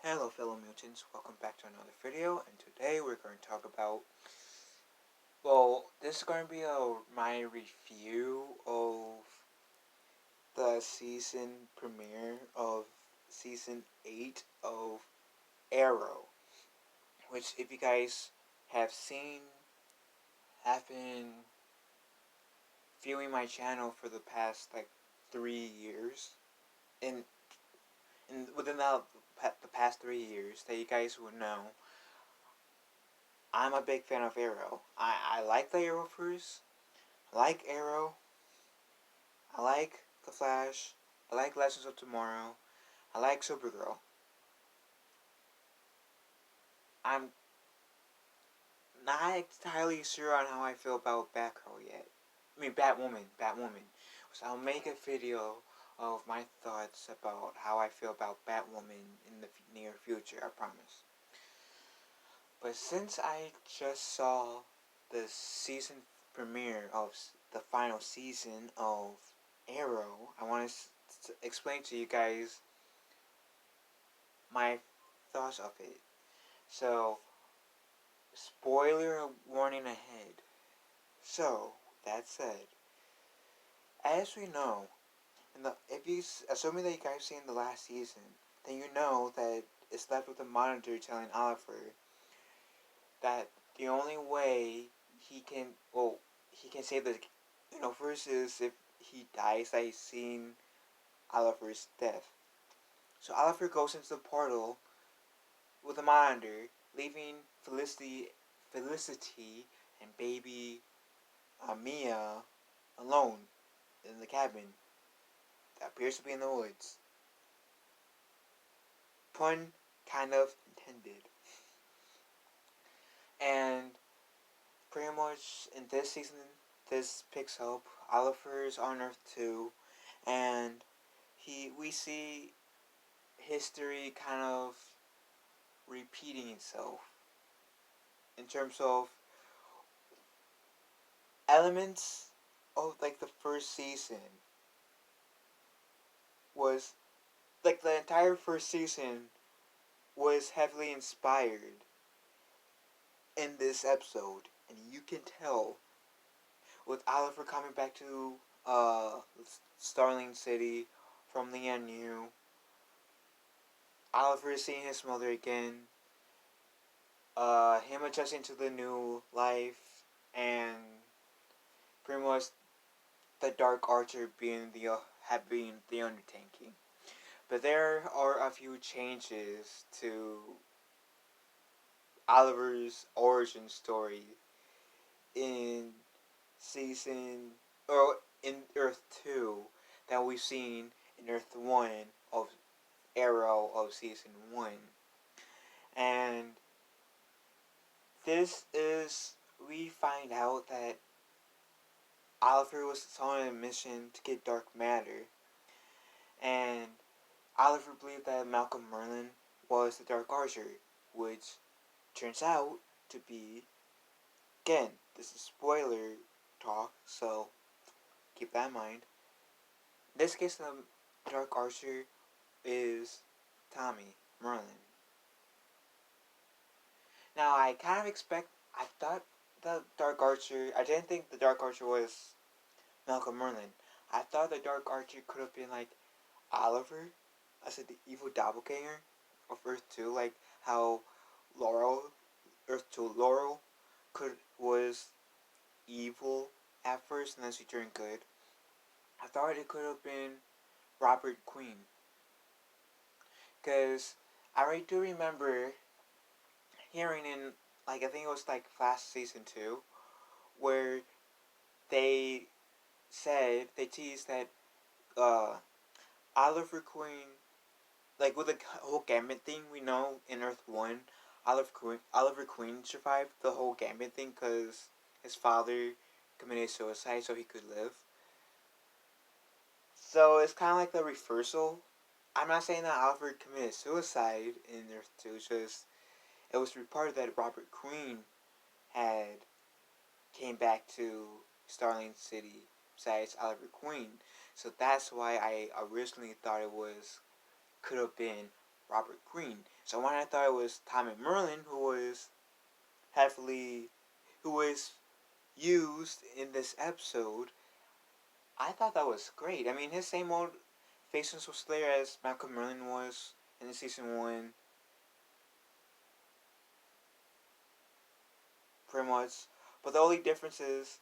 Hello fellow mutants, welcome back to another video, and today we're going to talk about, this is going to be my review of the season premiere of season 8 of Arrow, which if you guys have seen, have been viewing my channel for the past 3 years, and within the past 3 years that you guys would know, I'm a big fan of Arrow. I like the Arrowverse. I like Arrow. I like The Flash. I like Legends of Tomorrow. I like Supergirl. I'm not entirely sure on how I feel about Batgirl yet. I mean, Batwoman. So I'll make a video of my thoughts about how I feel about Batwoman in the near future, I promise. But since I just saw the season premiere of the final season of Arrow, I want to explain to you guys my thoughts of it. So, spoiler warning ahead. So, that said, as we know, if you assuming that you guys seen the last season, then you know that it's left with the Monitor telling Oliver that the only way he can save the universe is if he dies that he's seen Oliver's death. So Oliver goes into the portal with a monitor, leaving Felicity and baby Mia alone in the cabin that appears to be in the woods. Pun kind of intended. And pretty much in this season, this picks up. Oliver's on Earth too, and we see history kind of repeating itself in terms of elements of the first season was the entire first season was heavily inspired in this episode, and you can tell with Oliver coming back to Starling City from the NU, Oliver seeing his mother again, him adjusting to the new life, and pretty much the Dark Archer being the undertaking. But there are a few changes to Oliver's origin story in season or in Earth 2 that we've seen in Earth 1 of Arrow of season 1. And this is we find out that Oliver was on a mission to get dark matter, and Oliver believed that Malcolm Merlyn was the Dark Archer, which turns out to be, again, this is spoiler talk, so keep that in mind. In this case, the Dark Archer is Tommy Merlyn. Now, I thought the Dark Archer, I didn't think the Dark Archer was Malcolm Merlyn. I thought the Dark Archer could have been Oliver, I said the evil doppelganger of Earth 2, like how Earth 2 Laurel was evil at first and then she turned good. I thought it could have been Robert Queen. Because I do remember hearing in, I think it was Flash Season 2, where they teased that Oliver Queen, with the whole Gambit thing, we know in Earth 1, Oliver Queen survived the whole Gambit thing because his father committed suicide so he could live. So it's kind of like the reversal. I'm not saying that Oliver committed suicide in Earth 2, it's just it was reported that Robert Queen had came back to Starling City besides Oliver Queen. So that's why I originally thought it could have been Robert Greene. So when I thought it was Tommy Merlin heavily who was used in this episode, I thought that was great. I mean, his same old facial slayer as Malcolm Merlin was in season 1, pretty much. But the only difference is,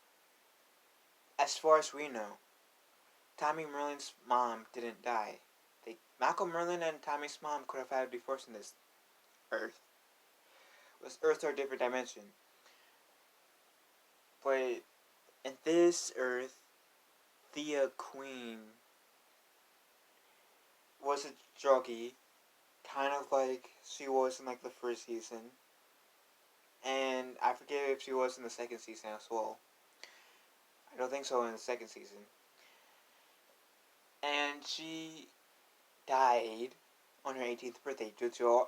as far as we know, Tommy Merlin's mom didn't die. Malcolm Merlin and Tommy's mom could have had a divorce in this Earth. This Earth or a different dimension. But in this Earth, Thea Queen was a druggie, kind of like she was in like the first season. And I forget if she was in the second season as well. I don't think so in the second season. And she died on her 18th birthday due to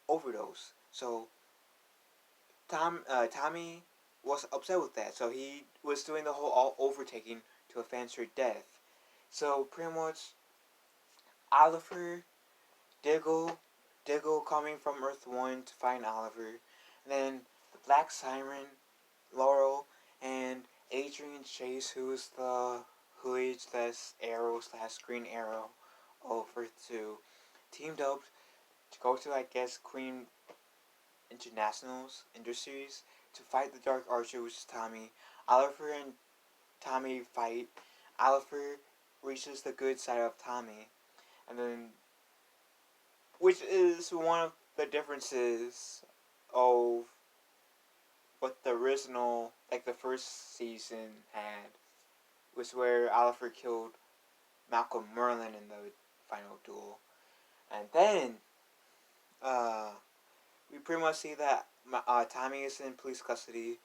overdose. So Tommy was upset with that. So he was doing the whole all overtaking to avenge her death. So pretty much Oliver, Diggle coming from Earth 1 to find Oliver. And then the Black Siren, Laurel, and Adrian Chase, who's the Hood slash Arrow slash Green Arrow of Earth 2, teamed up to go to, I guess, Queen International's Industries to fight the Dark Archer, which is Tommy. Oliver and Tommy fight. Oliver reaches the good side of Tommy. And then, which is one of the differences of what the original, like the first season had, was where Oliver killed Malcolm Merlin in the final duel. And then, we pretty much see that Tommy is in police custody.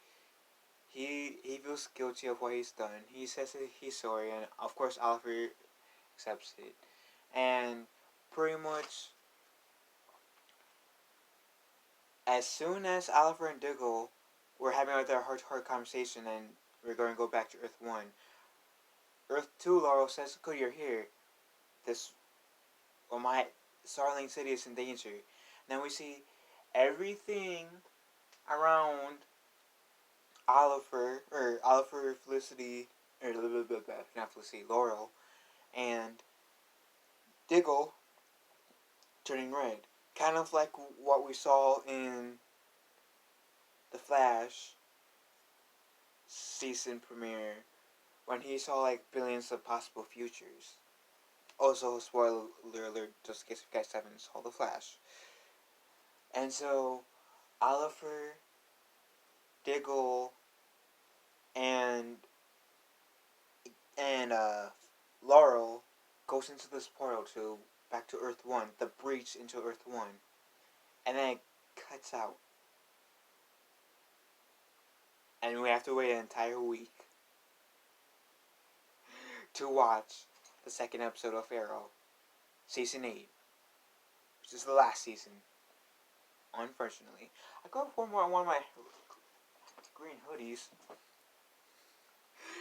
He feels guilty of what he's done. He says that he's sorry, and of course Oliver accepts it. And pretty much, as soon as Oliver and Diggle were having their heart-to-heart conversation, and we're going to go back to Earth 1, Earth 2, Laurel says, "Good, you're here. My Starling City is in danger." Then we see everything around Oliver, Felicity, or not Felicity, Laurel, and Diggle turning red. Kind of like what we saw in the Flash season premiere when he saw like billions of possible futures. Also, spoiler alert, just in case you guys haven't saw the Flash. And so, Oliver, Diggle, and Laurel goes into this portal to back to Earth 1, the breach into Earth 1, and then it cuts out. And we have to wait an entire week to watch the second episode of Arrow, Season 8, which is the last season, unfortunately. I got one more on one of my green hoodies.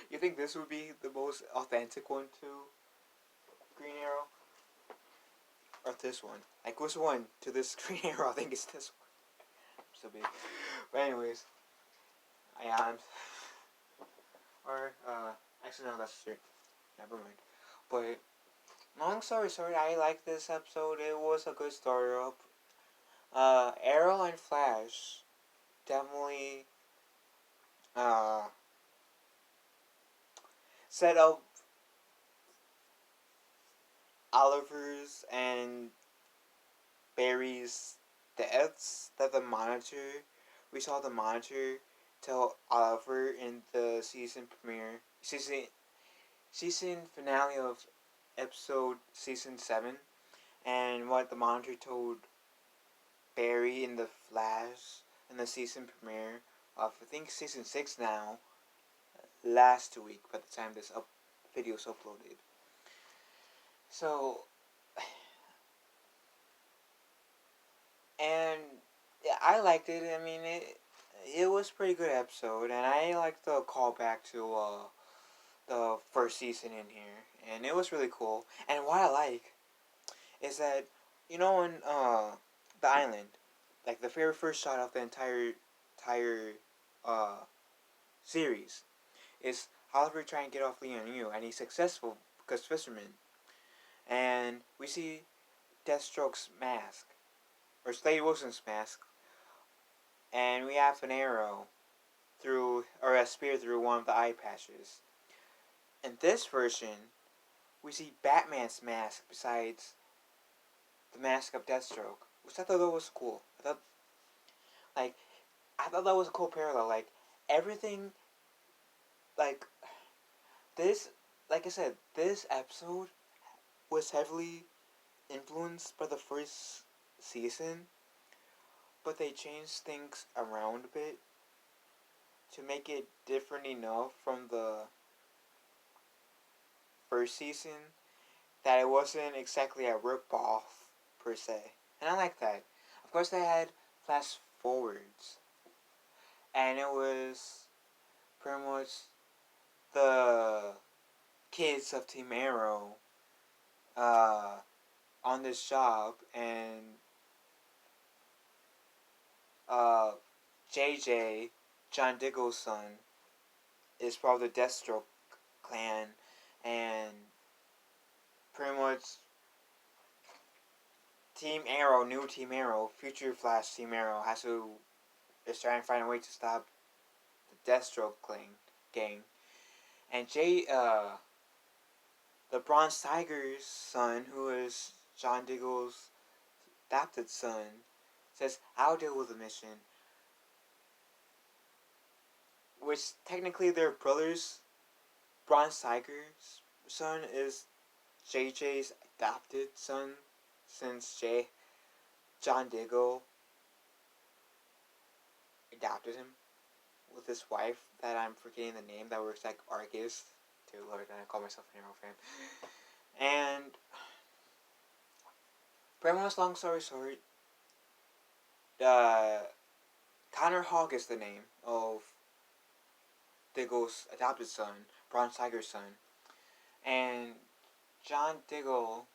You think this would be the most authentic one to Green Arrow? Or this one? Like, which one to this Green Arrow? I think it's this one. So big. But anyways, actually no, that's straight. Never mind. But, long story short, I like this episode. It was a good starter up. Arrow and Flash definitely, set up Oliver's and Barry's deaths that the Monitor, we saw the Monitor tell Oliver in the season finale of episode season 7, and what the Monitor told Barry in the Flash in the season premiere of, I think, season 6 now, last week by the time this video is uploaded. So, and yeah, I liked it. I mean, it was a pretty good episode, and I liked the callback to the first season in here, and it was really cool. And what I like is that you know, on the island, like the very first shot of the entire uh series is Oliver trying to get off Leon Yu, and he's successful because fisherman. And we see Deathstroke's mask, or Slade Wilson's mask, and we have an arrow through, or a spear through one of the eye patches. In this version, we see Batman's mask besides the mask of Deathstroke, which I thought that was cool. Like, I thought that was a cool parallel. Like, everything, like, this, like I said, this episode was heavily influenced by the first season, but they changed things around a bit to make it different enough from the first season that it wasn't exactly a rip-off per se. And I like that. Of course, they had flash forwards, and it was pretty much the kids of Team Arrow uh, on this job, and uh, JJ, John Diggle's son, is part of the Deathstroke clan, and pretty much Team Arrow, new Team Arrow, future Flash Team Arrow is trying to find a way to stop the Deathstroke gang. And the Bronze Tiger's son, who is John Diggle's adopted son, says, "I'll deal with the mission." Which technically they're brothers. Bronze Tiger's son is JJ's adopted son, since John Diggle adopted him with his wife that I'm forgetting the name, that works like Argus. Dear Lord, and I call myself an Arrow fan. And pretty much long story short, uh, Connor Hawk is the name of Diggle's adopted son, Bronze Tiger's son. And John Diggle,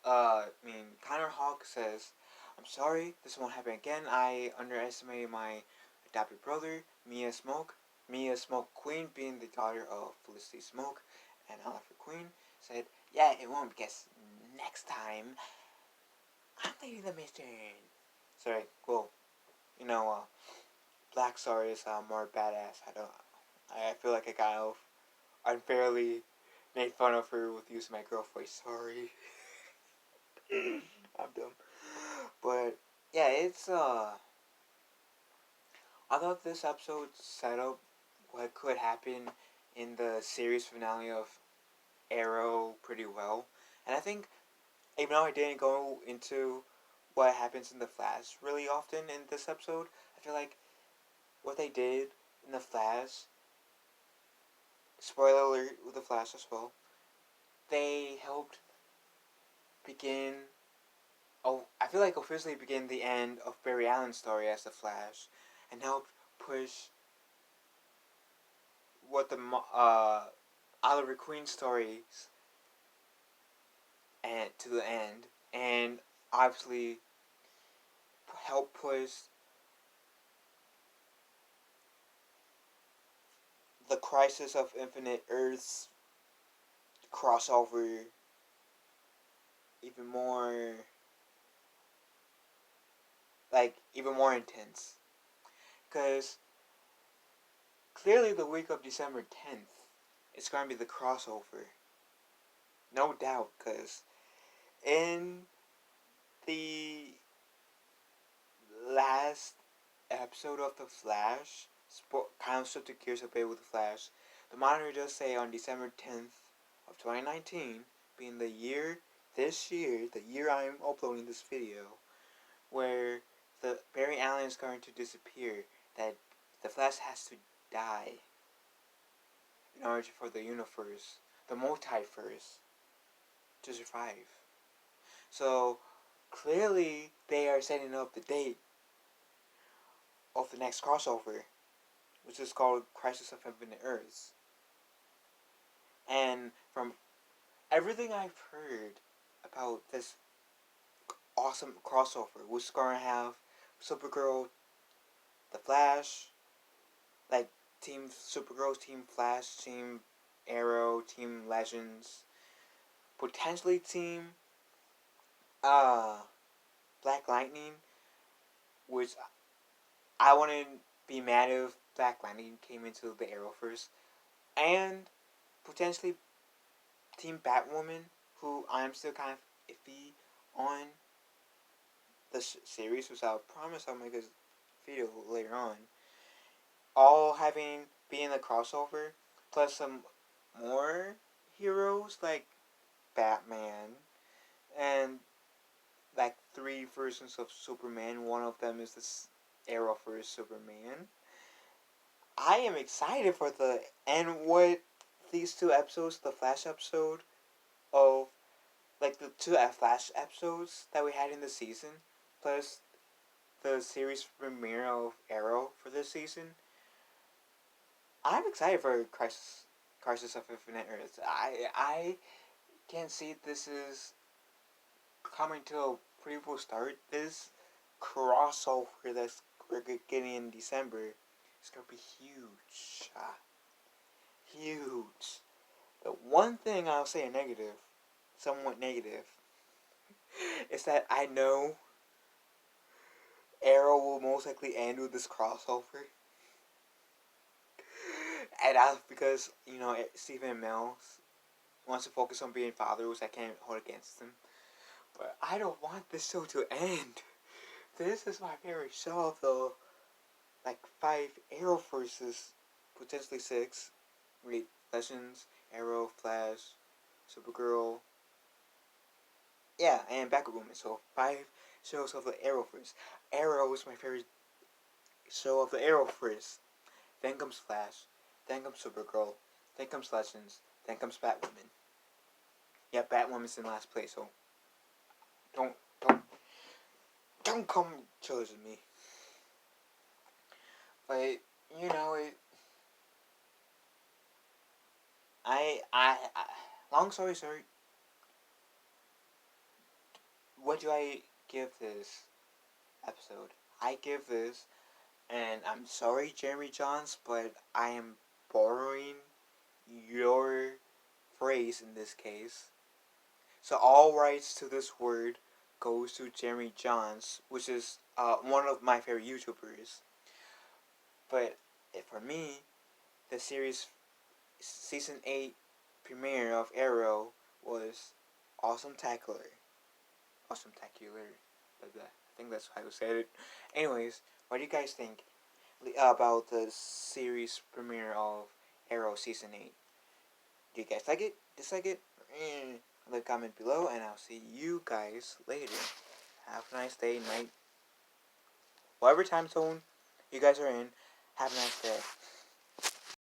Connor Hawk says, "I'm sorry, this won't happen again. I underestimated my adopted brother, Mia Smoke." Mia Smoke Queen, being the daughter of Felicity Smoke and Oliver Queen, said, "Yeah, it won't, because next time, I'm taking the mission." Sorry, cool. You know, Black Star is more badass. I feel like I got unfairly made fun of her with using my girl voice. Sorry. I'm dumb. But yeah, I thought this episode set up what could happen in the series finale of Arrow pretty well. And I think even though I didn't go into what happens in the Flash really often in this episode, I feel like what they did in the Flash, spoiler alert with the Flash as well, they helped begin, I feel like officially begin the end of Barry Allen's story as the Flash, and helped push what the Oliver Queen stories and to the end, and obviously help push the Crisis of Infinite Earths crossover even more, even more intense. Because clearly the week of December 10th is going to be the crossover. No doubt, because in the last episode of The Flash, kind of shifted gears a bit with The Flash, the monitor does say on December 10th of 2019, being this year, the year I'm uploading this video, where the Barry Allen is going to disappear, that the Flash has to die in order for the universe, the multiverse, to survive. So clearly they are setting up the date of the next crossover, which is called Crisis of Infinite Earths. And from everything I've heard about this awesome crossover. We're gonna have Supergirl, the Flash, like Team Supergirl, Team Flash, Team Arrow, Team Legends, potentially Team uh Black Lightning, which I wouldn't be mad if Black Lightning came into the Arrowverse, and potentially Team Batwoman, who I'm still kind of iffy on the series, which I'll promise I'll make a video later on. All having being a crossover, plus some more heroes like Batman, and like 3 versions of Superman. One of them is this Arrowverse Superman. I am excited for the and what these 2 episodes, the Flash episode of like the 2 Flash episodes that we had in the season, plus the series premiere of Arrow for this season. I'm excited for Crisis of Infinite Earths. I can see this is coming to a pretty full start. This crossover that's we're getting in December is gonna be huge. Huge. The one thing I'll say negative, somewhat negative, is that I know Arrow will most likely end with this crossover. And because, Stephen Amell wants to focus on being father, which I can't hold against him. But I don't want this show to end. This is my favorite show of the, 5 Arrowverses, potentially 6. Wait, Legends, Arrow, Flash, Supergirl. Yeah, and Batwoman. So 5 shows of the Arrowverse. Arrow is my favorite show of the Arrowverse. Then comes Flash. Then comes Supergirl. Then comes Legends. Then comes Batwoman. Yeah, Batwoman's in last place, so don't don't come challenge me. But I long story short, what do I give this episode? I give this, and I'm sorry, Jeremy Johns, but I am borrowing your phrase in this case. So all rights to this word goes to Jeremy Johns, which is one of my favorite YouTubers. But for me, the series season 8 premiere of Arrow was awesome tacular. Awesome tacular. I think that's how I said it. Anyways, what do you guys think about the series premiere of Arrow season 8? Do you guys like it? Dislike it? Leave a comment below, and I'll see you guys later. Have a nice day, night. Whatever time zone you guys are in, have a nice day.